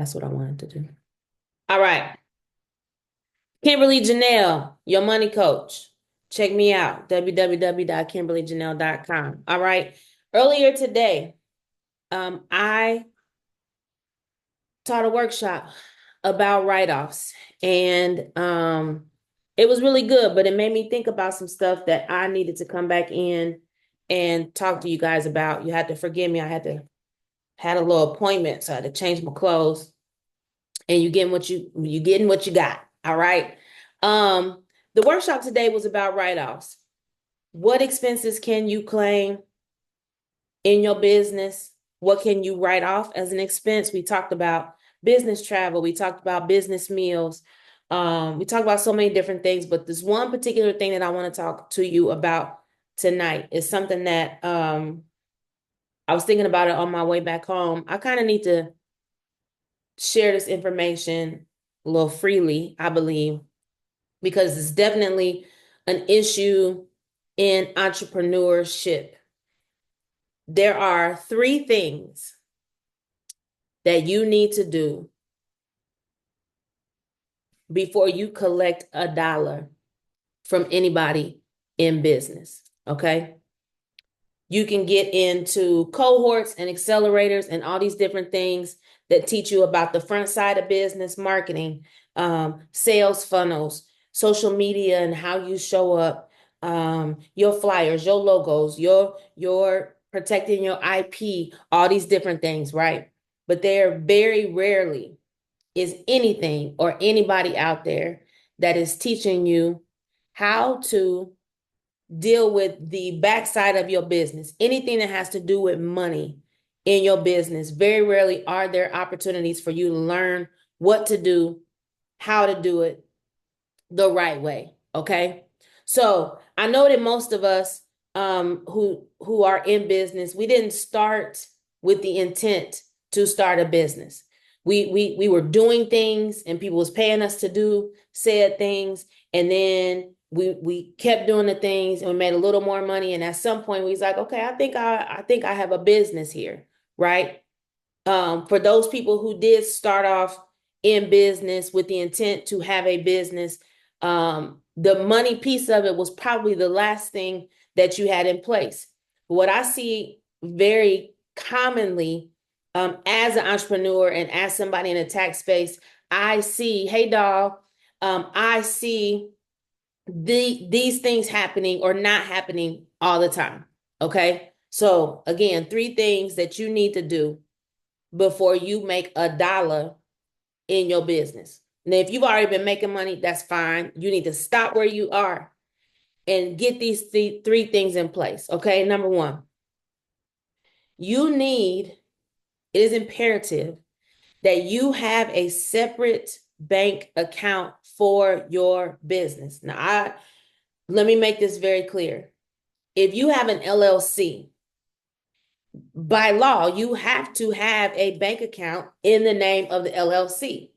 That's what I wanted to do. All right. Kimberly Janelle, your money coach. Check me out, www.kimberlyjanelle.com. All right. Earlier today, I taught a workshop about write-offs, and it was really good, but it made me think about some stuff that I needed to come back in and talk to you guys about. You had to forgive me. Had a little appointment, so I had to change my clothes. And you getting what you got. All right. Um, the workshop today was about write-offs. What expenses can you claim in your business? What can you write off as an expense? We talked about business travel. We talked about business meals. We talked about so many different things, but this one particular thing that I want to talk to you about tonight is something that I was thinking about it on my way back home. I kind of need to share this information a little freely, I believe, because it's definitely an issue in entrepreneurship. There are three things that you need to do before you collect a dollar from anybody in business. Okay. You can get into cohorts and accelerators and all these different things that teach you about the front side of business, marketing, sales funnels, social media, and how you show up, your flyers, your logos, your protecting your IP, all these different things, right? But there very rarely is anything or anybody out there that is teaching you how to deal with the backside of your business, anything that has to do with money in your business. Very rarely are there opportunities for you to learn what to do, how to do it the right way. Okay. So I know that most of us who are in business, we didn't start with the intent to start a business. We were doing things and people was paying us to do said things, and then we kept doing the things and we made a little more money, and at some point we was like, okay, I think I have a business here, right? For those people who did start off in business with the intent to have a business, the money piece of it was probably the last thing that you had in place. What I see very commonly, as an entrepreneur and as somebody in a tax space, I see, hey, doll, I see these things happening or not happening all the time. Okay. So again, three things that you need to do before you make a dollar in your business. Now, if you've already been making money, that's fine. You need to stop where you are and get these three things in place. Okay. Number one, you need, it is imperative that you have a separate bank account for your business. Now, let me make this very clear. If you have an LLC, by law, you have to have a bank account in the name of the LLC.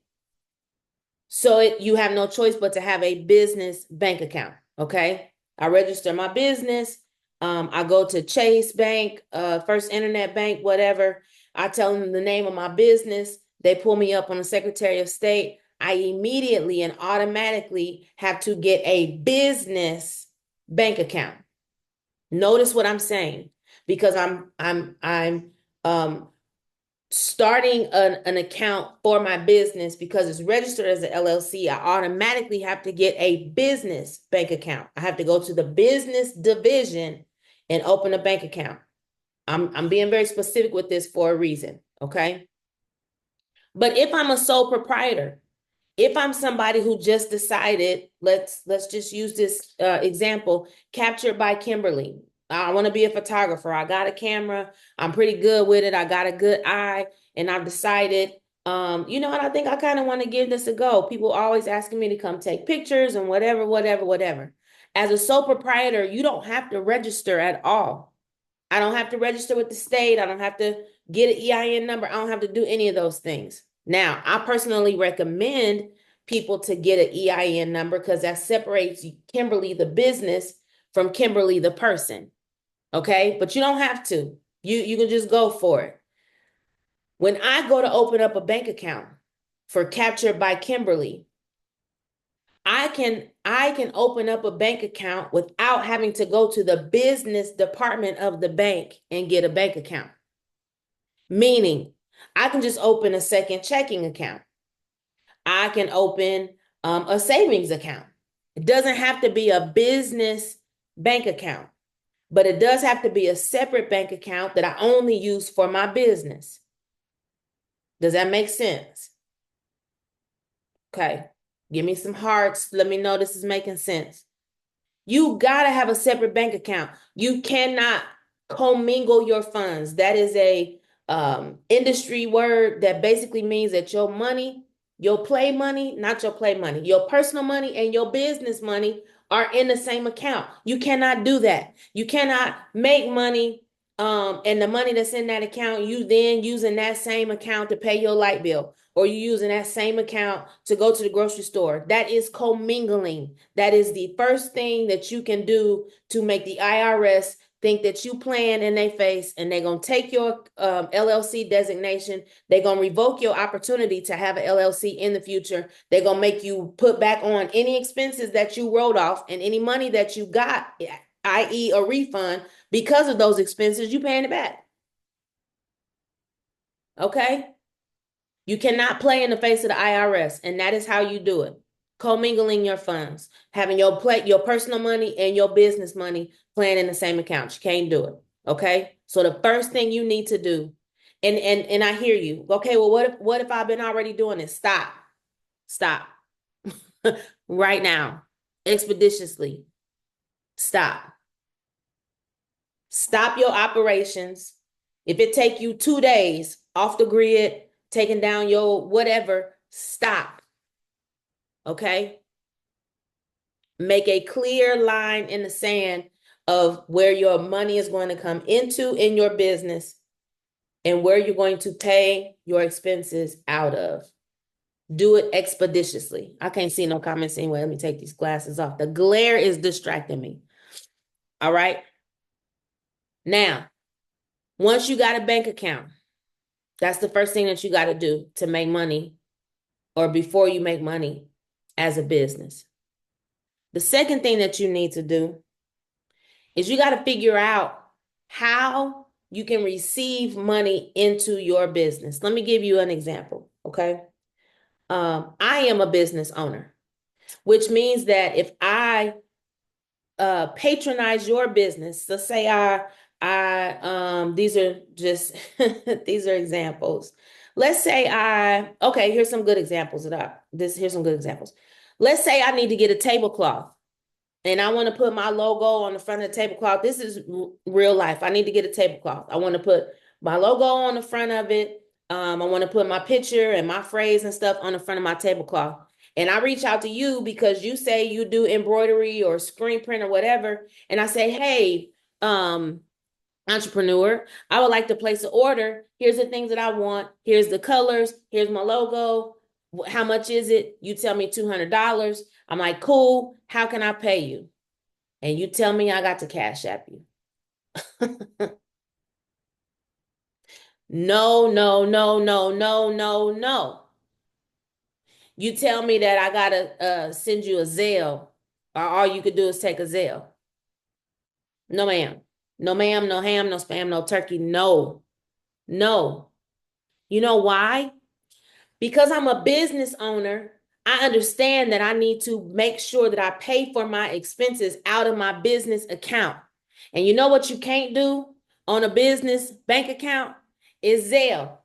So you have no choice but to have a business bank account. Okay. I register my business. I go to Chase Bank, First Internet Bank, whatever. I tell them the name of my business. They pull me up on the Secretary of State. I immediately and automatically have to get a business bank account. Notice what I'm saying, because I'm starting an account for my business because it's registered as an LLC. I automatically have to get a business bank account. I have to go to the business division and open a bank account. I'm being very specific with this for a reason, okay? But if I'm a sole proprietor, if I'm somebody who just decided, let's just use this example, Captured by Kimberly. I want to be a photographer. I got a camera. I'm pretty good with it. I got a good eye, and I've decided, you know what? I think I kind of want to give this a go. People always asking me to come take pictures and whatever, whatever, whatever. As a sole proprietor, you don't have to register at all. I don't have to register with the state. I don't have to get an EIN number. I don't have to do any of those things. Now, I personally recommend people to get an EIN number because that separates Kimberly the business from Kimberly the person. Okay, but you don't have to. You can just go for it. When I go to open up a bank account, for Captured by Kimberly. I can open up a bank account without having to go to the business department of the bank and get a bank account. Meaning, I can just open a second checking account. I can open a savings account. It doesn't have to be a business bank account, but it does have to be a separate bank account that I only use for my business. Does that make sense? Okay. Give me some hearts. Let me know this is making sense. You got to have a separate bank account. You cannot commingle your funds. That is a industry word that basically means that your money, your play money, not your play money, your personal money and your business money are in the same account. You cannot do that. You cannot make money and the money that's in that account, you then using that same account to pay your light bill, or you using that same account to go to the grocery store. That is commingling. That is the first thing that you can do to make the IRS think that you playing in their face, and they're going to take your LLC designation. They're going to revoke your opportunity to have an LLC in the future. They're going to make you put back on any expenses that you wrote off, and any money that you got, i.e. a refund, because of those expenses, you paying it back. Okay? You cannot play in the face of the IRS, and that is how you do it. Commingling your funds, having your personal money and your business money playing in the same account. You can't do it. Okay? So the first thing you need to do, and I hear you. Okay, well, what if I've been already doing this? Stop. Stop. Right now. Expeditiously. Stop. Stop your operations. If it take you 2 days off the grid, taking down your whatever, stop. Okay? Make a clear line in the sand of where your money is going to come into in your business and where you're going to pay your expenses out of. Do it expeditiously. I can't see no comments anyway. Let me take these glasses off. The glare is distracting me. All right? Now, once you got a bank account, that's the first thing that you got to do to make money, or before you make money as a business. The second thing that you need to do is you got to figure out how you can receive money into your business. Let me give you an example, okay? I am a business owner, which means that if I patronize your business, let's say these are just these are examples. Let's say okay, here's some good examples here's some good examples. Let's say I need to get a tablecloth and I want to put my logo on the front of the tablecloth. This is real life. I need to get a tablecloth. I want to put my logo on the front of it. I want to put my picture and my phrase and stuff on the front of my tablecloth. And I reach out to you because you say you do embroidery or screen print or whatever. And I say, hey, entrepreneur, I would like to place an order. Here's the things that I want. Here's the colors. Here's my logo. How much is it? You tell me $200. I'm like, cool. How can I pay you? And you tell me I got to Cash App you. No, no, no, no, no, no, no. You tell me that I gotta send you a Zelle, or all you could do is take a Zelle. No, ma'am. No, ma'am. No ham, no spam, no turkey. No. No. You know why? Because I'm a business owner, I understand that I need to make sure that I pay for my expenses out of my business account. And you know what you can't do on a business bank account is Zelle.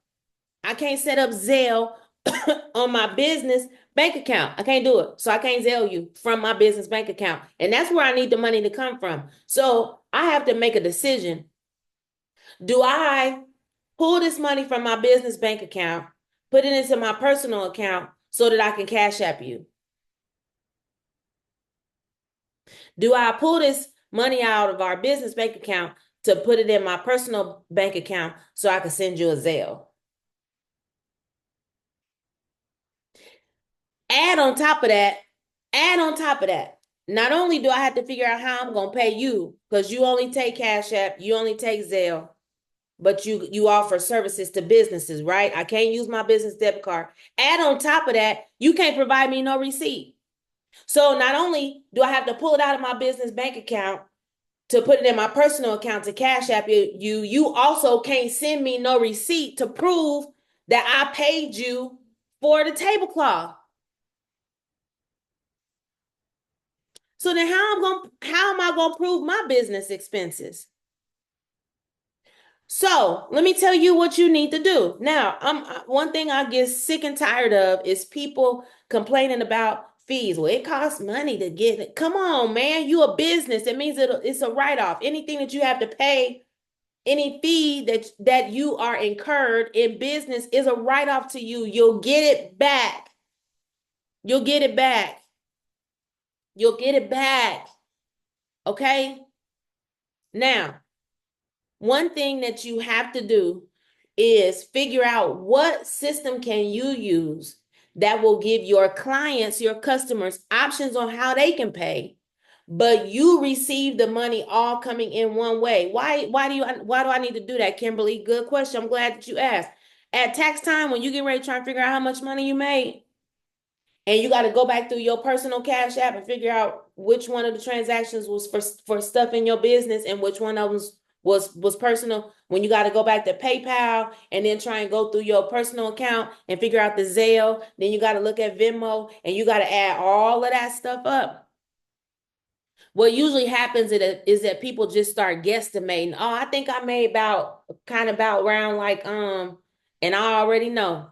I can't set up Zelle on my business bank account. I can't do it. So I can't Zelle you from my business bank account. And that's where I need the money to come from. So I have to make a decision. Do I pull this money from my business bank account, put it into my personal account so that I can Cash App you? Do I pull this money out of our business bank account to put it in my personal bank account so I can send you a Zelle? Add on top of that, not only do I have to figure out how I'm going to pay you, because you only take Cash App, you only take Zelle, but you offer services to businesses, right? I can't use my business debit card. Add on top of that, you can't provide me no receipt. So not only do I have to pull it out of my business bank account to put it in my personal account to Cash App you also can't send me no receipt to prove that I paid you for the tablecloth. So then how am I gonna prove my business expenses? So let me tell you what you need to do. Now, one thing I get sick and tired of is people complaining about fees. Well, it costs money to get it. Come on, man. You a business. It means it's a write-off. Anything that you have to pay, any fee that you are incurred in business is a write-off to you. You'll get it back. You'll get it back. You'll get it back. Okay? Now, one thing that you have to do is figure out what system can you use that will give your clients, your customers, options on how they can pay, but you receive the money all coming in one way. Why do I need to do that, Kimberly? Good question. I'm glad that you asked. At tax time, when you get ready to try and figure out how much money you made, and you got to go back through your personal Cash App and figure out which one of the transactions was for stuff in your business and which one of them was personal. When you got to go back to PayPal and then try and go through your personal account and figure out the Zelle, then you got to look at Venmo and you got to add all of that stuff up. What usually happens is that people just start guesstimating. Oh, I think I made about around like and I already know.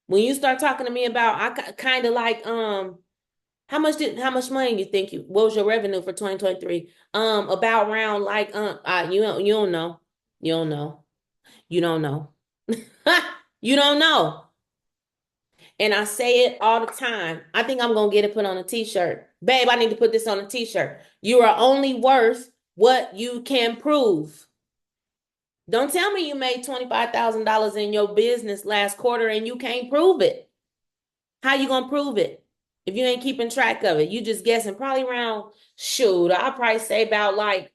When you start talking to me about I kind of like how much money you think what was your revenue for 2023? About around like you don't know. You don't know. You don't know. You don't know. And I say it all the time. I think I'm gonna get it put on a t-shirt. Babe, I need to put this on a t-shirt. You are only worth what you can prove. Don't tell me you made $25,000 in your business last quarter and you can't prove it. How you gonna prove it if you ain't keeping track of it? You just guessing. Probably around, shoot, I'll probably say about like,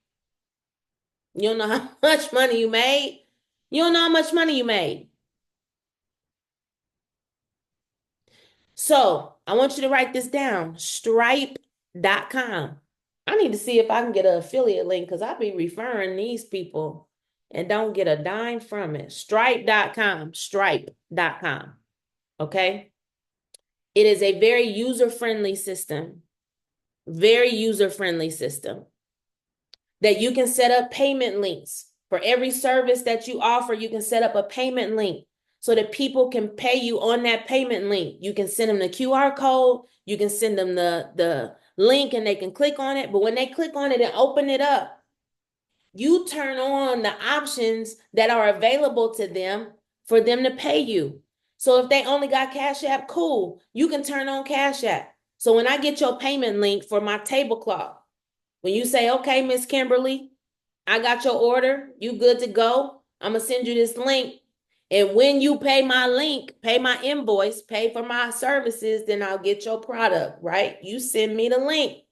you don't know how much money you made. You don't know how much money you made. So I want you to write this down. Stripe.com. I need to see if I can get an affiliate link because I'll be referring these people and don't get a dime from it. Stripe.com. Stripe.com. Okay. It is a very user-friendly system. Very user-friendly system that you can set up payment links. For every service that you offer, you can set up a payment link so that people can pay you on that payment link. You can send them the QR code, you can send them the link and they can click on it. But when they click on it and open it up, you turn on the options that are available to them for them to pay you. So if they only got Cash App, cool. You can turn on Cash App. So when I get your payment link for my tablecloth, when you say, okay, Miss Kimberly, I got your order, you good to go, I'm going to send you this link. And when you pay my link, pay my invoice, pay for my services, then I'll get your product, right? You send me the link.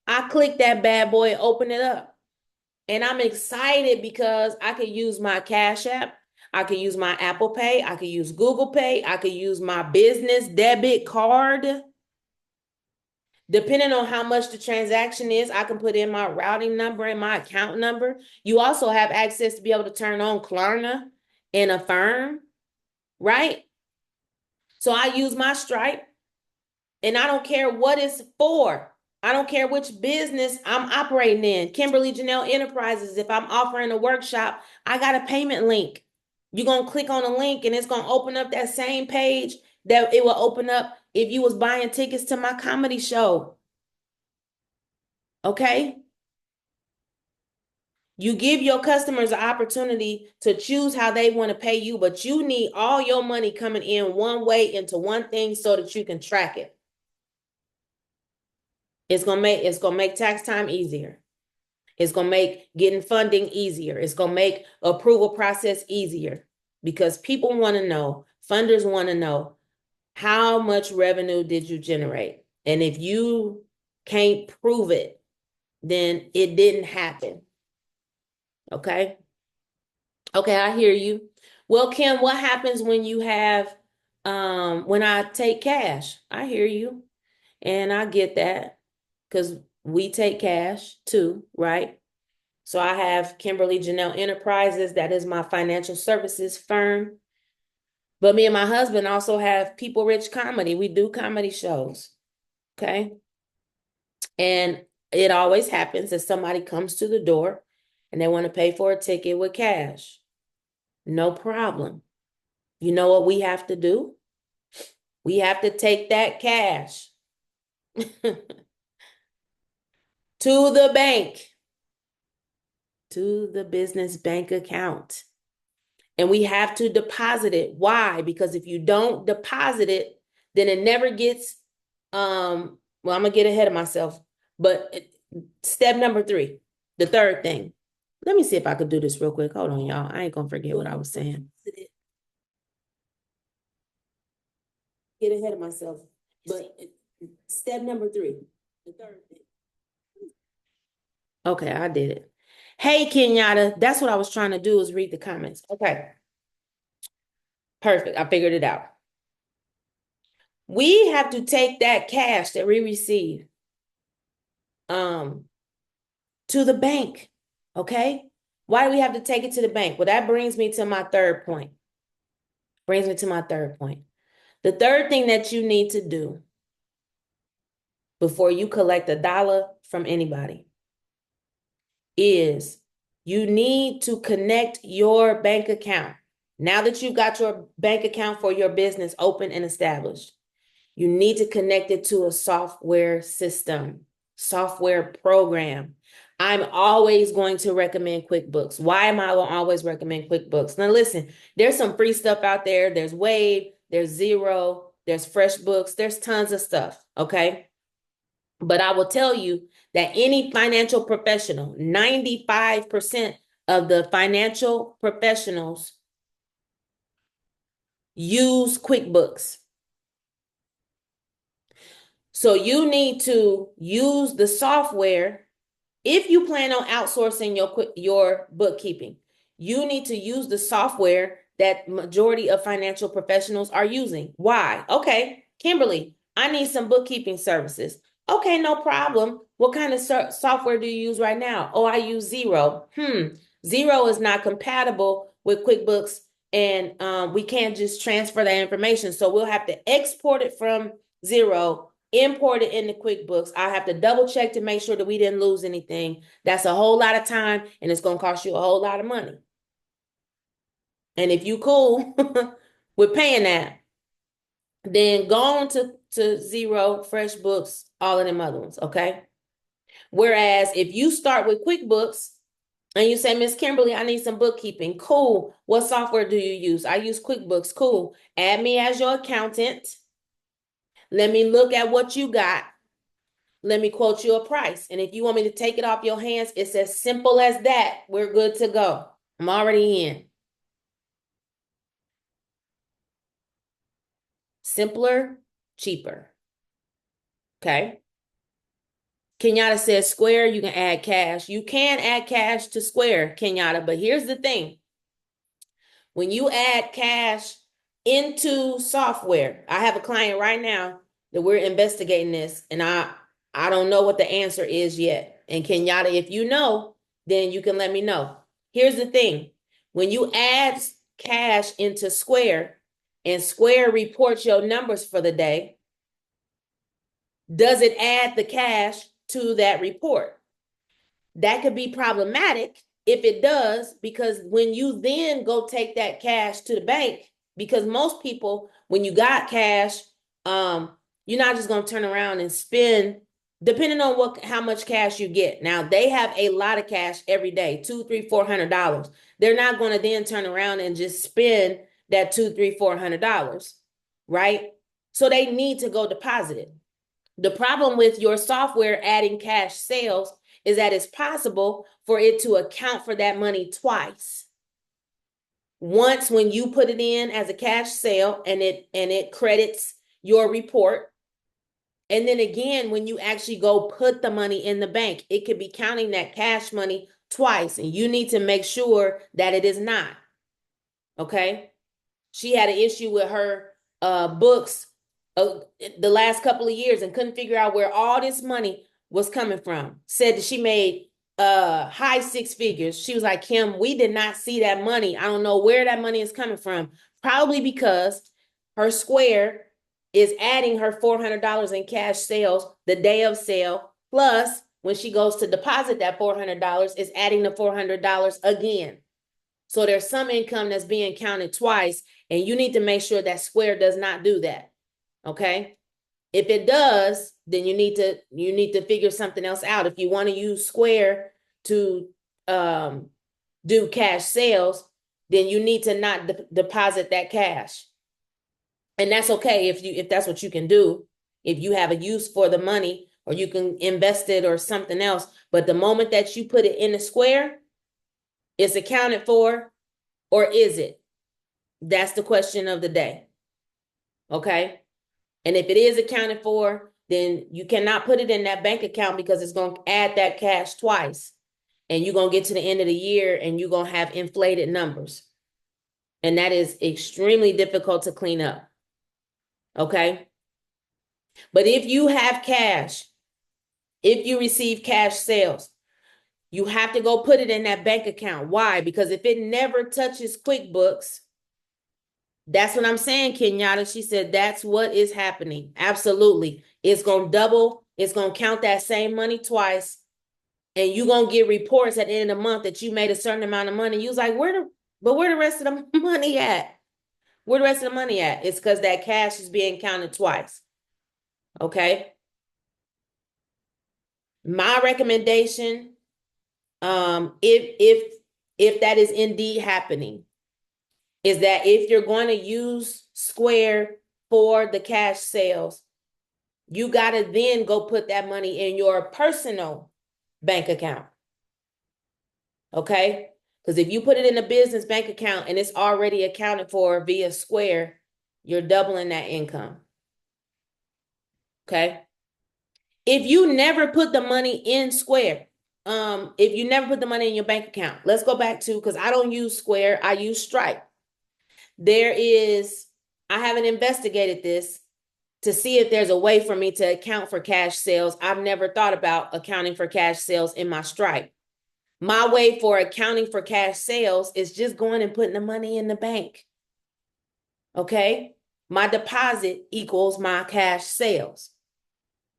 I click that bad boy, open it up. And I'm excited because I could use my Cash App. I could use my Apple Pay. I could use Google Pay. I could use my business debit card. Depending on how much the transaction is, I can put in my routing number and my account number. You also have access to be able to turn on Klarna and Affirm, right? So I use my Stripe and I don't care what it's for. I don't care which business I'm operating in. Kimberly Janelle Enterprises, if I'm offering a workshop, I got a payment link. You're going to click on a link and it's going to open up that same page that it will open up if you was buying tickets to my comedy show. Okay? You give your customers an opportunity to choose how they want to pay you, but you need all your money coming in one way into one thing so that you can track it. It's gonna make tax time easier. It's gonna make getting funding easier. It's gonna make approval process easier because people want to know, funders want to know, how much revenue did you generate? And if you can't prove it, then it didn't happen. Okay. Okay, I hear you. Well, Kim, what happens when you have when I take cash? I hear you. And I get that because we take cash too, right? So I have Kimberly Janelle Enterprises, that is my financial services firm. But me and my husband also have People Rich Comedy. We do comedy shows. Okay. And it always happens that somebody comes to the door and they want to pay for a ticket with cash. No problem. You know what we have to do? We have to take that cash to the bank, to the business bank account. And we have to deposit it. Why? Because if you don't deposit it, then it never gets, well, I'm gonna get ahead of myself. But step number 3, the third thing. Let me see if I could do this real quick. Hold on, y'all. I ain't gonna forget what I was saying. Get ahead of myself. But step number 3, the third thing. Okay, I did it. Hey, Kenyatta, that's what I was trying to do, is read the comments. Okay, perfect. I figured it out. We have to take that cash that we receive to the bank. Okay? Why do we have to take it to the bank? Well, that brings me to my third point. The third thing that you need to do before you collect $1 from anybody is you need to connect your bank account. Now that you've got your bank account for your business open and established, you need to connect it to a software system, software program. I'm always going to recommend QuickBooks. Why am I going to always recommend QuickBooks? Now, listen, there's some free stuff out there. There's Wave, there's Xero, there's FreshBooks, there's tons of stuff, okay? But I will tell you that any financial professional, 95% of the financial professionals use QuickBooks. So you need to use the software. If you plan on outsourcing your bookkeeping, you need to use the software that majority of financial professionals are using. Why? Okay, Kimberly, I need some bookkeeping services. Okay, no problem. What kind of software do you use right now? Oh, I use Xero. Xero is not compatible with QuickBooks, and we can't just transfer that information. So we'll have to export it from Xero, import it into QuickBooks. I have to double check to make sure that we didn't lose anything. That's a whole lot of time, and it's going to cost you a whole lot of money. And if you cool with paying that, then go on to Xero, FreshBooks, all of them other ones, okay? Whereas if you start with QuickBooks and you say, Miss Kimberly, I need some bookkeeping. Cool. What software do you use? I use QuickBooks. Cool. Add me as your accountant. Let me look at what you got. Let me quote you a price. And if you want me to take it off your hands, it's as simple as that. We're good to go. I'm already in. Simpler, cheaper. Okay. Kenyatta says Square, you can add cash. You can add cash to Square, Kenyatta, but here's the thing. When you add cash into software, I have a client right now that we're investigating this, and I don't know what the answer is yet. And Kenyatta, if you know, then you can let me know. Here's the thing. When you add cash into Square and Square reports your numbers for the day, does it add the cash to that report? That could be problematic if it does, because when you then go take that cash to the bank, because most people, when you got cash, you're not just going to turn around and spend, depending on how much cash you get. Now they have a lot of cash every day, $200, $300, $400. They're not going to then turn around and just spend that $200, $300, $400, right? So they need to go deposit it. The problem with your software adding cash sales is that it's possible for it to account for that money twice. Once when you put it in as a cash sale and it credits your report. And then again, when you actually go put the money in the bank, it could be counting that cash money twice. And you need to make sure that it is not. Okay. She had an issue with her books the last couple of years and couldn't figure out where all this money was coming from. Said that she made high six figures. She was like, Kim, we did not see that money. I don't know where that money is coming from. Probably because her Square is adding her $400 in cash sales the day of sale. Plus, when she goes to deposit that $400, is adding the $400 again. So there's some income that's being counted twice, and you need to make sure that Square does not do that. Okay? If it does, then you need to figure something else out. If you want to use Square to do cash sales, then you need to not deposit that cash. And that's okay if that's what you can do. If you have a use for the money, or you can invest it or something else. But the moment that you put it in the Square, it's accounted for, or is it? That's the question of the day. Okay? And if it is accounted for, then you cannot put it in that bank account because it's going to add that cash twice. And you're going to get to the end of the year and you're going to have inflated numbers. And that is extremely difficult to clean up. Okay? But if you have cash, if you receive cash sales, you have to go put it in that bank account. Why? Because if it never touches QuickBooks, that's what I'm saying, Kenyatta. She said that's what is happening. Absolutely. It's going to double. It's going to count that same money twice. And you're going to get reports at the end of the month that you made a certain amount of money. You was like, where the rest of the money at? Where the rest of the money at? It's because that cash is being counted twice. Okay? My recommendation, if that is indeed happening, is that if you're going to use Square for the cash sales, you got to then go put that money in your personal bank account. Okay? Because if you put it in a business bank account and it's already accounted for via Square, you're doubling that income. Okay? If you never put the money in Square, if you never put the money in your bank account, let's go back to, because I don't use Square, I use Stripe. I haven't investigated this to see if there's a way for me to account for cash sales. I've never thought about accounting for cash sales in my Stripe. My way for accounting for cash sales is just going and putting the money in the bank. Okay? My deposit equals my cash sales.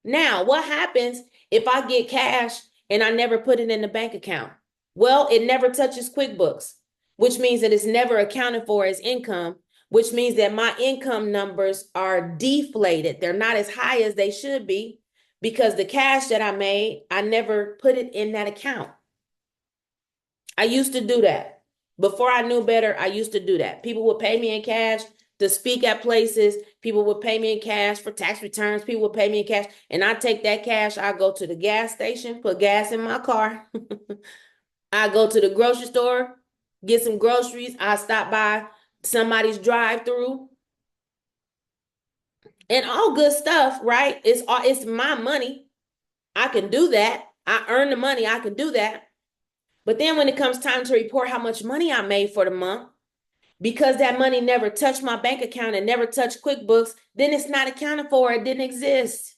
Now, what happens if I get cash and I never put it in the bank account? Well, it never touches QuickBooks, which means that it's never accounted for as income, which means that my income numbers are deflated. They're not as high as they should be because the cash that I made, I never put it in that account. I used to do that. Before I knew better, I used to do that. People would pay me in cash to speak at places. People would pay me in cash for tax returns. People would pay me in cash. And I take that cash, I go to the gas station, put gas in my car. I go to the grocery store, get some groceries. I stop by somebody's drive-through. And all good stuff, right? It's my money. I can do that. I earn the money. I can do that. But then when it comes time to report how much money I made for the month, because that money never touched my bank account and never touched QuickBooks, then it's not accounted for. It didn't exist.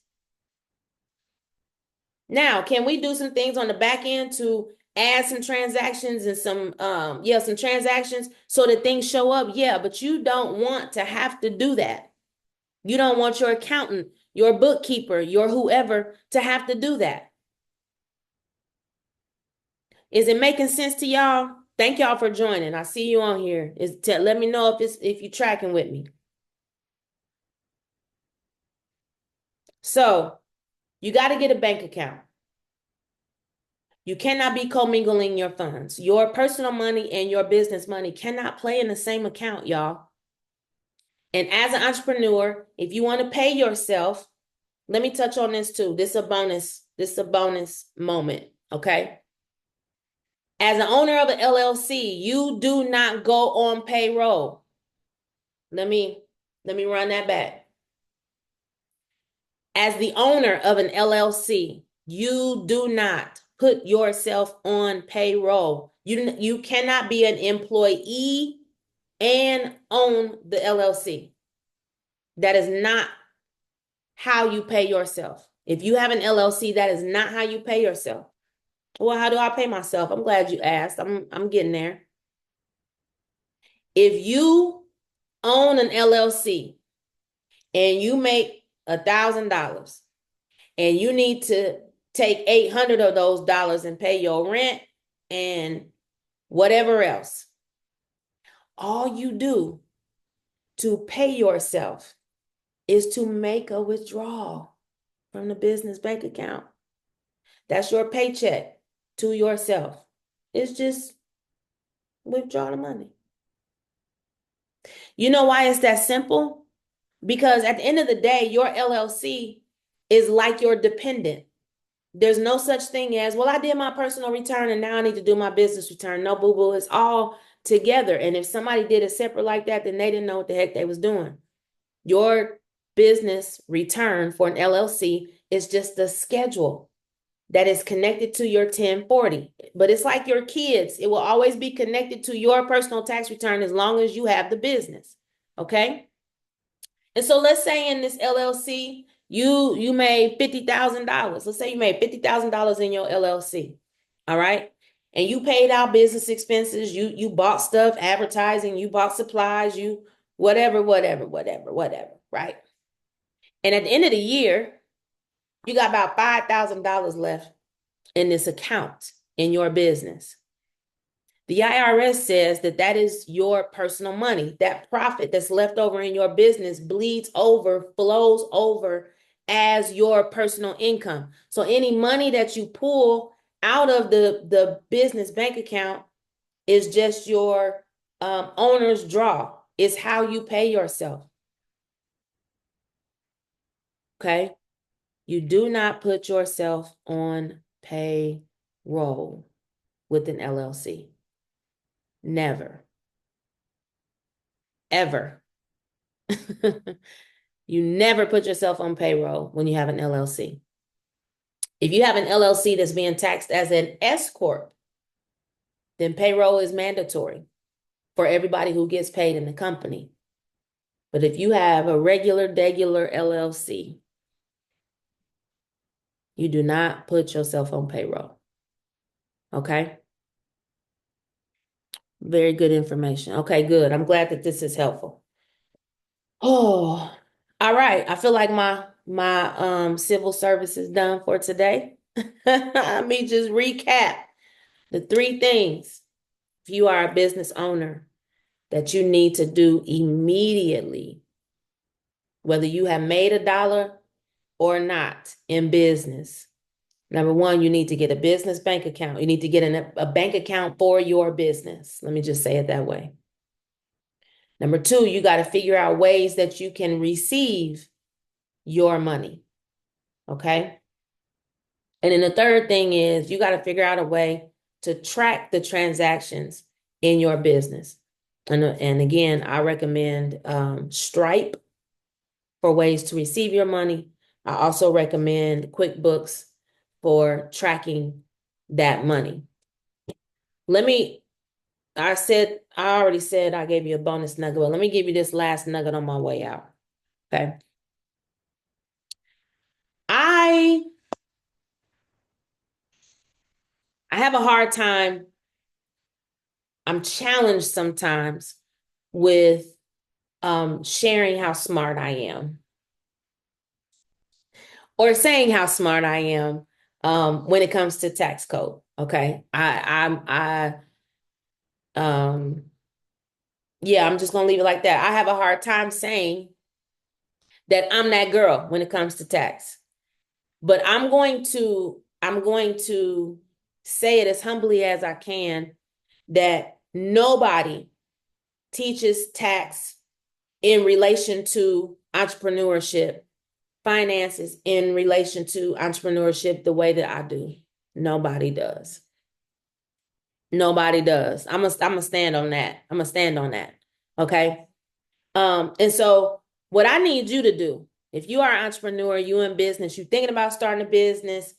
Now, can we do some things on the back end to add some transactions and some transactions so that things show up? Yeah, but you don't want to have to do that. You don't want your accountant, your bookkeeper, your whoever to have to do that. Is it making sense to y'all? Thank y'all for joining. I see you on here. Let me know if you're tracking with me. So you got to get a bank account. You cannot be commingling your funds. Your personal money and your business money cannot play in the same account, y'all. And as an entrepreneur, if you want to pay yourself, let me touch on this too. This is a bonus. This is a bonus moment, okay? As an owner of an LLC, you do not go on payroll. Let me run that back. As the owner of an LLC, you do not put yourself on payroll. You cannot be an employee and own the LLC. That is not how you pay yourself. If you have an LLC, that is not how you pay yourself. Well, how do I pay myself? I'm glad you asked. I'm getting there. If you own an LLC and you make $1,000 and you need to take 800 of those dollars and pay your rent and whatever else, all you do to pay yourself is to make a withdrawal from the business bank account. That's your paycheck to yourself. It's just withdraw the money. You know why it's that simple? Because at the end of the day, your LLC is like your dependent. There's no such thing as, well, I did my personal return and now I need to do my business return. No, boo-boo, it's all together. And if somebody did it separate like that, then they didn't know what the heck they was doing. Your business return for an LLC is just a schedule that is connected to your 1040. But it's like your kids. It will always be connected to your personal tax return as long as you have the business. Okay? And so let's say in this LLC, you made $50,000. Let's say you made $50,000 in your LLC. All right? And you paid out business expenses, you bought stuff, advertising, you bought supplies, you whatever, right? And at the end of the year, you got about $5,000 left in this account in your business. The IRS says that that is your personal money. That profit that's left over in your business bleeds over, flows over as your personal income. So any money that you pull out of the business bank account is just your owner's draw. It's how you pay yourself. Okay? You do not put yourself on payroll with an LLC. Never. Ever. You never put yourself on payroll when you have an LLC. If you have an LLC that's being taxed as an S Corp, then payroll is mandatory for everybody who gets paid in the company. But if you have a regular LLC, you do not put yourself on payroll. Okay? Very good information. Okay, good. I'm glad that this is helpful. Oh, all right. I feel like my civil service is done for today. Let me just recap the 3 things, if you are a business owner, that you need to do immediately, whether you have made $1 or not in business. Number 1, you need to get a business bank account. You need to get a bank account for your business. Let me just say it that way. Number 2, you got to figure out ways that you can receive your money. Okay? And then the third thing is you got to figure out a way to track the transactions in your business. And again, I recommend Stripe for ways to receive your money. I also recommend QuickBooks for tracking that money. I already said I gave you a bonus nugget, but let me give you this last nugget on my way out. Okay. I have a hard time. I'm challenged sometimes with sharing how smart I am or saying how smart I am when it comes to tax code. Okay. Yeah, I'm just gonna leave it like that. I have a hard time saying that I'm that girl when it comes to tax. But I'm going to say it as humbly as I can that nobody teaches tax in relation to entrepreneurship, finances in relation to entrepreneurship the way that I do. Nobody does. Nobody does. I'm gonna stand on that. I'm gonna stand on that. Okay. And so what I need you to do, if you are an entrepreneur, you in business, you're thinking about starting a business,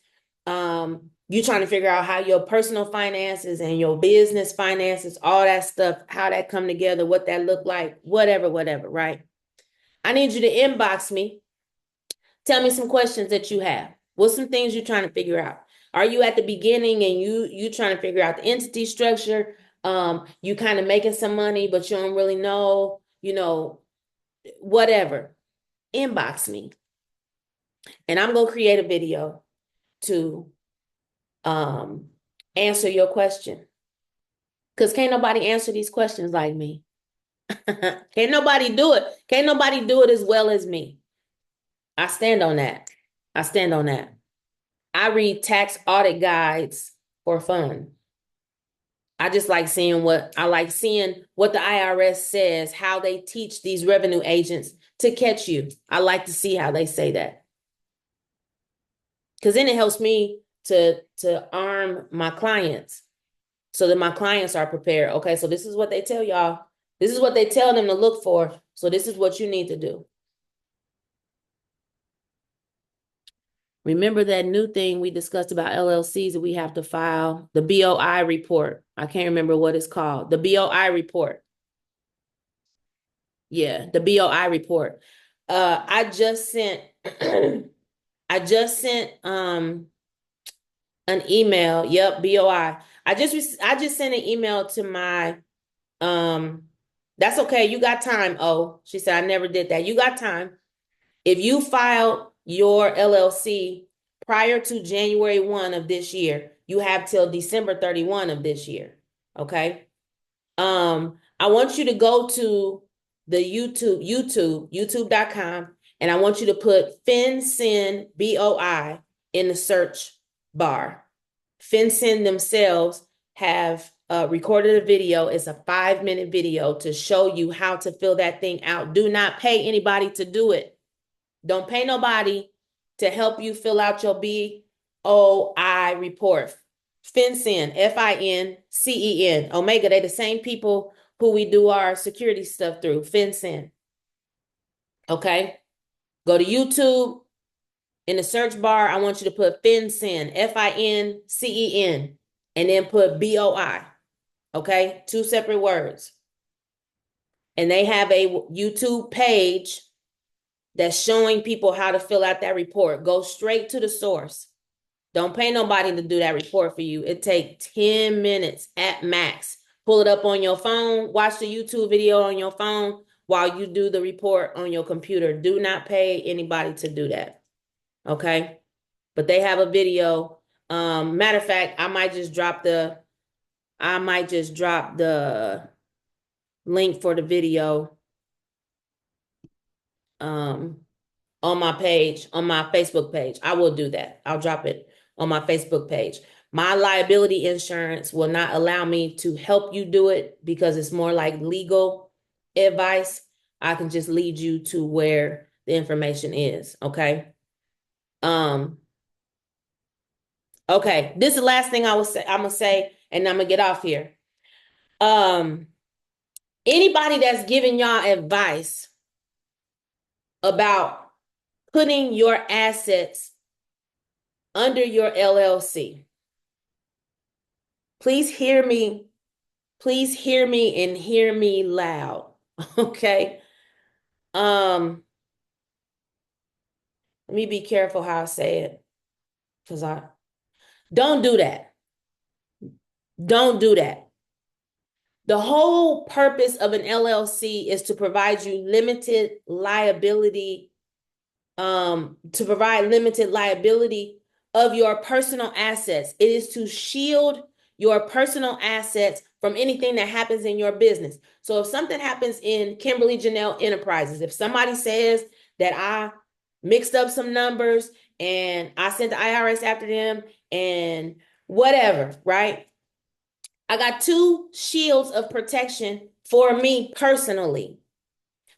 You trying to figure out how your personal finances and your business finances, all that stuff, how that come together, what that look like, whatever, right? I need you to inbox me. Tell me some questions that you have. What's some things you're trying to figure out? Are you at the beginning and you trying to figure out the entity structure? You kind of making some money, but you don't really know, whatever. Inbox me. And I'm going to create a video to answer your question. Because can't nobody answer these questions like me. Can't nobody do it. Can't nobody do it as well as me. I stand on that. I stand on that. I read tax audit guides for fun. I just like seeing what the IRS says, how they teach these revenue agents to catch you. I like to see how they say that. Because then it helps me to arm my clients so that my clients are prepared. Okay, so this is what they tell y'all. This is what they tell them to look for. So this is what you need to do. Remember that new thing we discussed about LLCs that we have to file, the BOI report. I can't remember what it's called. The BOI report. Yeah, the BOI report. I just sent an email. Yep, BOI. I just sent an email to my that's okay. You got time. Oh, she said I never did that. You got time. If you filed your LLC prior to January 1 of this year, you have till December 31 of this year. Okay. I want you to go to the youtube.com, and I want you to put FinCEN BOI in the search bar. FinCEN themselves have recorded a video. It's a 5-minute video to show you how to fill that thing out. Do not pay anybody to do it. Don't pay nobody to help you fill out your BOI report. FinCEN, FINCEN, Omega, they the same people who we do our security stuff through, FinCEN. Okay? Go to YouTube. In the search bar, I want you to put FinCEN, FINCEN, and then put BOI. Okay? 2 separate words. And they have a YouTube page that's showing people how to fill out that report. Go straight to the source. Don't pay nobody to do that report for you. It takes 10 minutes at max. Pull it up on your phone. Watch the YouTube video on your phone while you do the report on your computer. Do not pay anybody to do that. Okay? But they have a video. Matter of fact, I might just drop the link for the video on my page, on my Facebook page. I will do that. I'll drop it on my Facebook page. My liability insurance will not allow me to help you do it because it's more like legal advice. I can just lead you to where the information is. Okay. Okay. This is the last thing I'm gonna say, and I'm gonna get off here. Anybody that's giving y'all advice about putting your assets under your LLC, please hear me. Please hear me and hear me loud. Okay. Let me be careful how I say it, because I don't do that. Don't do that. The whole purpose of an LLC is to provide you limited liability, of your personal assets. It is to shield your personal assets from anything that happens in your business. So if something happens in Kimberly Janelle Enterprises, if somebody says that I mixed up some numbers and I sent the IRS after them and whatever, right? I got 2 shields of protection for me personally.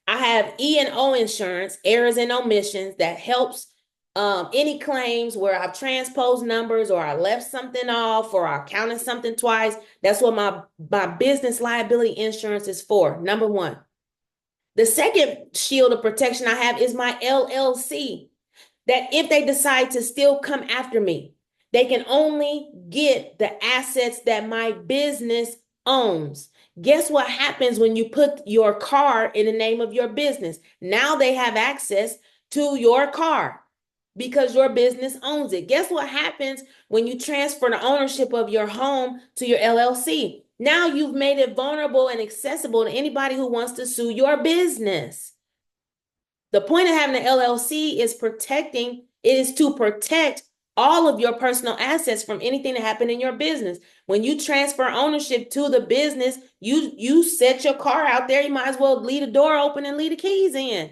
I have E&O insurance, errors and omissions, that helps any claims where I've transposed numbers or I left something off or I counted something twice. That's what my business liability insurance is for, number 1. The second shield of protection I have is my LLC, that if they decide to still come after me, They can only get the assets that my business owns. Guess what happens when you put your car in the name of your business? Now they have access to your car because your business owns it. Guess what happens when you transfer the ownership of your home to your LLC? Now you've made it vulnerable and accessible to anybody who wants to sue your business. The point of having an LLC is to protect all of your personal assets from anything that happened in your business. When you transfer ownership to the business, you set your car out there, you might as well leave the door open and leave the keys in.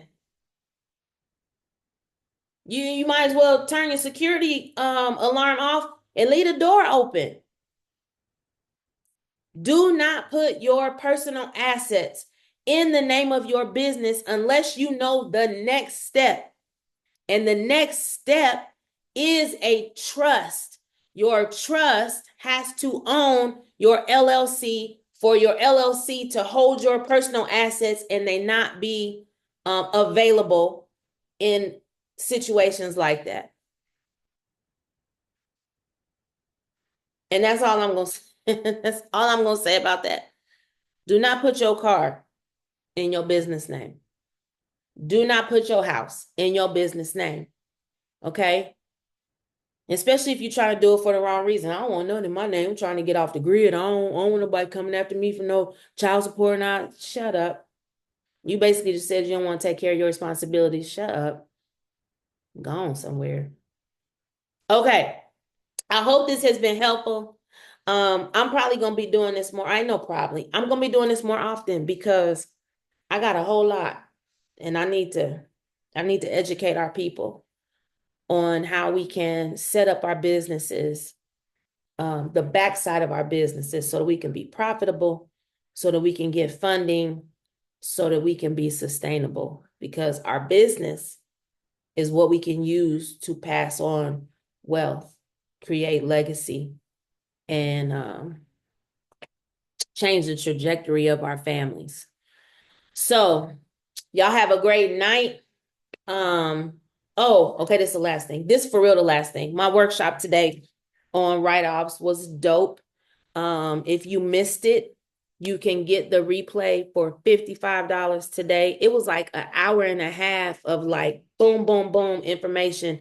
You might as well turn your security alarm off and leave the door open. Do not put your personal assets in the name of your business unless you know the next step. And the next step is a trust. Your trust has to own your LLC for your LLC to hold your personal assets and they not be available in situations like that. And that's all I'm going to that's all I'm going to say about that. Do not put your car in your business name. Do not put your house in your business name. Okay? Especially if you're trying to do it for the wrong reason. I don't want nothing in my name. I'm trying to get off the grid. I don't want nobody coming after me for no child support. Not shut up. You basically just said you don't want to take care of your responsibilities. Shut up. Gone somewhere. Okay. I hope this has been helpful. I'm probably gonna be doing this more. I know probably. I'm gonna be doing this more often because I got a whole lot and I need to educate our people on how we can set up our businesses, the backside of our businesses so that we can be profitable, so that we can get funding, so that we can be sustainable, because our business is what we can use to pass on wealth, create legacy, and change the trajectory of our families. So y'all have a great night. Oh, okay, this is the last thing. This is for real the last thing. My workshop today on write-offs was dope. If you missed it, you can get the replay for $55 today. It was like an hour and a half of like boom, boom, boom information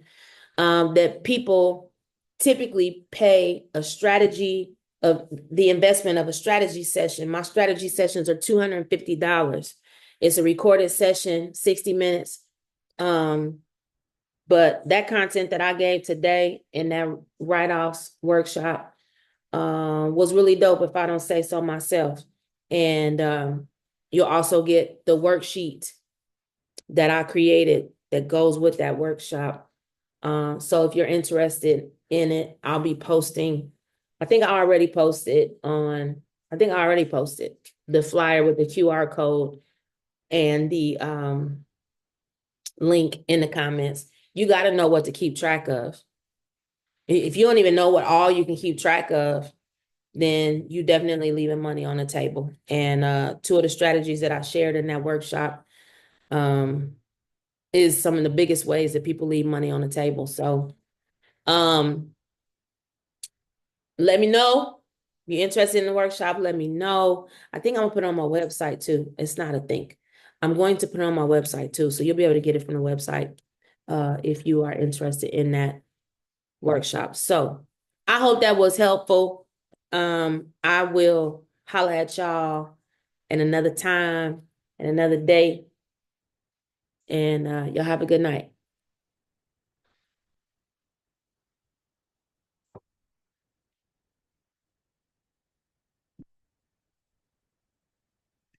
that people typically pay a strategy of the investment of a strategy session. My strategy sessions are $250. It's a recorded session, 60 minutes. But that content that I gave today in that write-offs workshop was really dope, if I don't say so myself. And you'll also get the worksheet that I created that goes with that workshop. So if you're interested in it, I'll be posting. I think I already posted the flyer with the QR code and the link in the comments. You got to know what to keep track of. If you don't even know what all you can keep track of, then you definitely leaving money on the table. And two of the strategies that I shared in that workshop is some of the biggest ways that people leave money on the table. So let me know. If you're interested in the workshop, let me know. I think I'm gonna put it on my website too. It's not a think. I'm going to put it on my website too. So you'll be able to get it from the website if you are interested in that workshop. So I hope that was helpful. I will holler at y'all in another time and another day. And y'all have a good night.